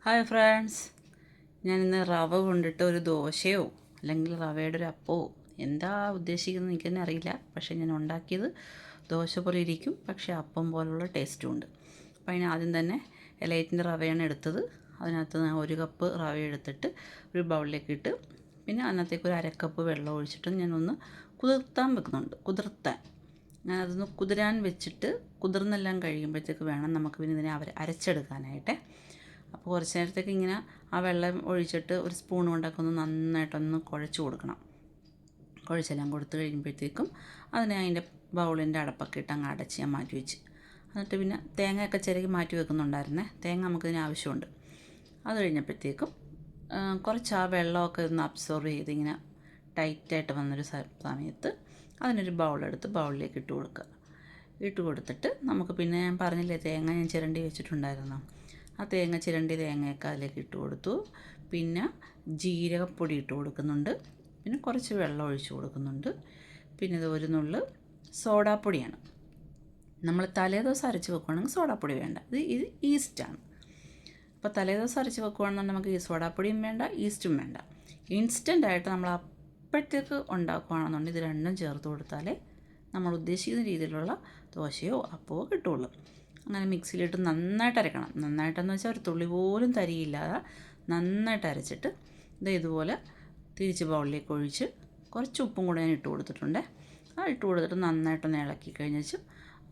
Hi friends, ഞാനിന്ന് റവ കൊണ്ടിട്ട് ഒരു ദോശയോ അല്ലെങ്കിൽ റവയുടെ ഒരു അപ്പമോ എന്താ ഉദ്ദേശിക്കുന്നത് എനിക്ക് തന്നെ അറിയില്ല. പക്ഷേ ഞാൻ ഉണ്ടാക്കിയത് ദോശ പോലെ ഇരിക്കും, പക്ഷേ അപ്പം പോലുള്ള ടേസ്റ്റും ഉണ്ട്. അപ്പോൾ അതിന് ആദ്യം തന്നെ എലൈറ്റിൻ്റെ റവയാണ് എടുത്തത്. അതിനകത്ത് ഞാൻ 1 കപ്പ് റവ എടുത്തിട്ട് ഒരു ബൗളിലേക്ക് ഇട്ട്, പിന്നെ അതിനകത്തേക്ക് ഒരു 1/2 കപ്പ് വെള്ളം ഒഴിച്ചിട്ട് ഞാനൊന്ന് കുതിർത്താൻ ഞാനതൊന്ന് കുതിരാൻ വെച്ചിട്ട് കുതിർന്നെല്ലാം കഴിയുമ്പോഴത്തേക്ക് വേണം നമുക്ക് പിന്നെ ഇതിനെ അരച്ചെടുക്കാനായിട്ട്. അപ്പോൾ കുറച്ച് നേരത്തേക്ക് ഇങ്ങനെ ആ വെള്ളം ഒഴിച്ചിട്ട് ഒരു സ്പൂൺ കൊണ്ടൊക്കെ ഒന്ന് നന്നായിട്ടൊന്ന് കുഴച്ച് കൊടുക്കണം. കുഴച്ചെല്ലാം കൊടുത്ത് കഴിയുമ്പോഴത്തേക്കും അതിനെ അതിൻ്റെ ബൗളിൻ്റെ അടപ്പൊക്കെ ഇട്ട് അങ്ങ് അടച്ച് ഞാൻ മാറ്റി വെച്ച്. എന്നിട്ട് പിന്നെ തേങ്ങയൊക്കെ ചിരകി മാറ്റി വെക്കുന്നുണ്ടായിരുന്നേ. തേങ്ങ നമുക്കിതിന് ആവശ്യമുണ്ട്. അത് കഴിഞ്ഞപ്പോഴത്തേക്കും കുറച്ച് ആ വെള്ളമൊക്കെ ഒന്ന് അബ്സോർവ് ചെയ്ത് ഇങ്ങനെ ടൈറ്റായിട്ട് വന്നൊരു സമയത്ത് അതിനൊരു ബൗളെടുത്ത് ബൗളിലേക്ക് ഇട്ട് കൊടുക്കുക. ഇട്ട് കൊടുത്തിട്ട് നമുക്ക് പിന്നെ ഞാൻ പറഞ്ഞില്ലേ തേങ്ങ ഞാൻ ചിരണ്ടി വെച്ചിട്ടുണ്ടായിരുന്നു. ആ തേങ്ങയൊക്കെ അതിലേക്ക് ഇട്ട് കൊടുത്തു. പിന്നെ ജീരകപ്പൊടി ഇട്ട് കൊടുക്കുന്നുണ്ട്. പിന്നെ കുറച്ച് വെള്ളം ഒഴിച്ച് കൊടുക്കുന്നുണ്ട്. പിന്നെ ഇത് ഒരു നുള്ള് സോഡാപ്പൊടിയാണ്. നമ്മൾ തലേദിവസം അരച്ച് വെക്കുകയാണെങ്കിൽ സോഡാപ്പൊടി വേണ്ട. ഇത് ഈസ്റ്റാണ്. അപ്പോൾ തലേദിവസം അരച്ച് വെക്കുകയാണെന്നുണ്ടെങ്കിൽ നമുക്ക് ഈ സോഡാപ്പൊടിയും വേണ്ട, ഈസ്റ്റും വേണ്ട. ഇൻസ്റ്റൻ്റായിട്ട് നമ്മൾ അപ്പോഴത്തേക്ക് ഉണ്ടാക്കുകയാണെന്നുണ്ടെങ്കിൽ ഇത് രണ്ടും ചേർത്ത് കൊടുത്താലേ നമ്മൾ ഉദ്ദേശിക്കുന്ന രീതിയിലുള്ള ദോശയോ അപ്പമോ കിട്ടുള്ളൂ. അങ്ങനെ മിക്സിയിലിട്ട് നന്നായിട്ട് അരക്കണം. നന്നായിട്ടെന്ന് വെച്ചാൽ ഒരു തുള്ളി പോലും തരിയില്ലാതെ നന്നായിട്ട് അരച്ചിട്ട് ഇതുപോലെ തിരിച്ച് ബൗളിലേക്ക് ഒഴിച്ച് കുറച്ച് ഉപ്പും കൂടെ ഞാൻ ഇട്ട് കൊടുത്തിട്ടുണ്ട്. ആ ഇട്ട് കൊടുത്തിട്ട് നന്നായിട്ടൊന്ന് ഇളക്കി കഴിഞ്ഞിട്ട്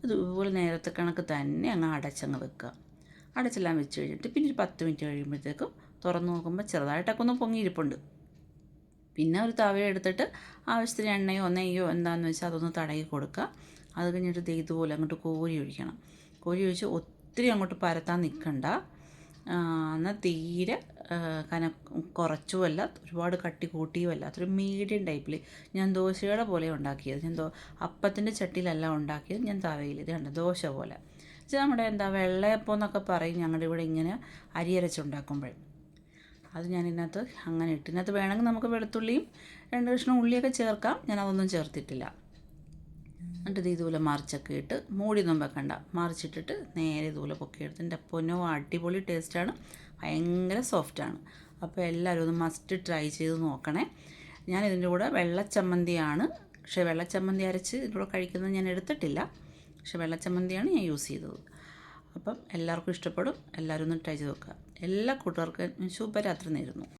ഇതുപോലെ നേരത്തെ കണക്ക് തന്നെ അങ്ങ് അടച്ചങ്ങ് വെക്കുക. അടച്ചെല്ലാം വെച്ച് കഴിഞ്ഞിട്ട് പിന്നെ ഒരു 10 മിനിറ്റ് കഴിയുമ്പോഴത്തേക്കും തുറന്ന് നോക്കുമ്പോൾ ചെറുതായിട്ടൊക്കെ ഒന്ന് പൊങ്ങിയിരിപ്പുണ്ട്. പിന്നെ ഒരു തവ എടുത്തിട്ട് ആവശ്യത്തിന് എണ്ണയോ നെയ്യോ എന്താണെന്ന് വെച്ചാൽ അതൊന്ന് തടയി കൊടുക്കുക. അത് കഴിഞ്ഞിട്ട് ഇതുപോലെ അങ്ങോട്ട് കോരി ഒഴിക്കണം. കോരി ഒഴിച്ച് ഒത്തിരി അങ്ങോട്ട് പരത്താൻ നിൽക്കണ്ട. എന്നാൽ തീരെ കുറച്ചുമല്ല, ഒരുപാട് കട്ടി കൂട്ടിയുമല്ല, അതൊരു മീഡിയം ടൈപ്പിൽ. ഞാൻ ദോശയുടെ പോലെ ഉണ്ടാക്കിയത്. ഞാൻ അപ്പത്തിൻ്റെ ചട്ടിയിലല്ല ഉണ്ടാക്കിയത്, ഞാൻ തവയിൽ. ഇത് കണ്ട ദോശ പോലെ. ഇത് നമ്മുടെ വെള്ളയപ്പം എന്നൊക്കെ പറയും ഞങ്ങളുടെ ഇവിടെ ഇങ്ങനെ അരി അരച്ചുണ്ടാക്കുമ്പോൾ. അത് ഞാനിതിനകത്ത് അങ്ങനെ ഇട്ട്. ഇതിനകത്ത് വേണമെങ്കിൽ നമുക്ക് വെളുത്തുള്ളിയും 2 കഷ്ണം ഉള്ളിയൊക്കെ ചേർക്കാം. ഞാനതൊന്നും ചേർത്തിട്ടില്ല. എന്നിട്ട് ഇതുപോലെ മറിച്ചൊക്കെ ഇട്ട് മൂടിയൊന്നും വെക്കണ്ട. മറിച്ചിട്ടിട്ട് നേരെ ഇതുപോലെ പൊക്കിയെടുത്ത് എൻ്റെ പൊന്നോ അടിപൊളി ടേസ്റ്റാണ്. ഭയങ്കര സോഫ്റ്റാണ്. അപ്പോൾ എല്ലാവരും ഒന്ന് മസ്റ്റ് ട്രൈ ചെയ്ത് നോക്കണേ. ഞാനിതിൻ്റെ കൂടെ വെള്ളച്ചമ്മന്തിയാണ്, പക്ഷേ വെള്ളച്ചമ്മന്തി അരച്ച് ഇതിൻ്റെ കൂടെ കഴിക്കുന്നത് ഞാൻ എടുത്തിട്ടില്ല. പക്ഷേ വെള്ളച്ചമ്മന്തിയാണ് ഞാൻ യൂസ് ചെയ്തത്. അപ്പം എല്ലാവർക്കും ഇഷ്ടപ്പെടും. എല്ലാവരും ഒന്ന് ട്രൈ ചെയ്ത് നോക്കുക. എല്ലാ കൂട്ടുകാർക്കും ശുഭരാത്രി നേരുന്നു.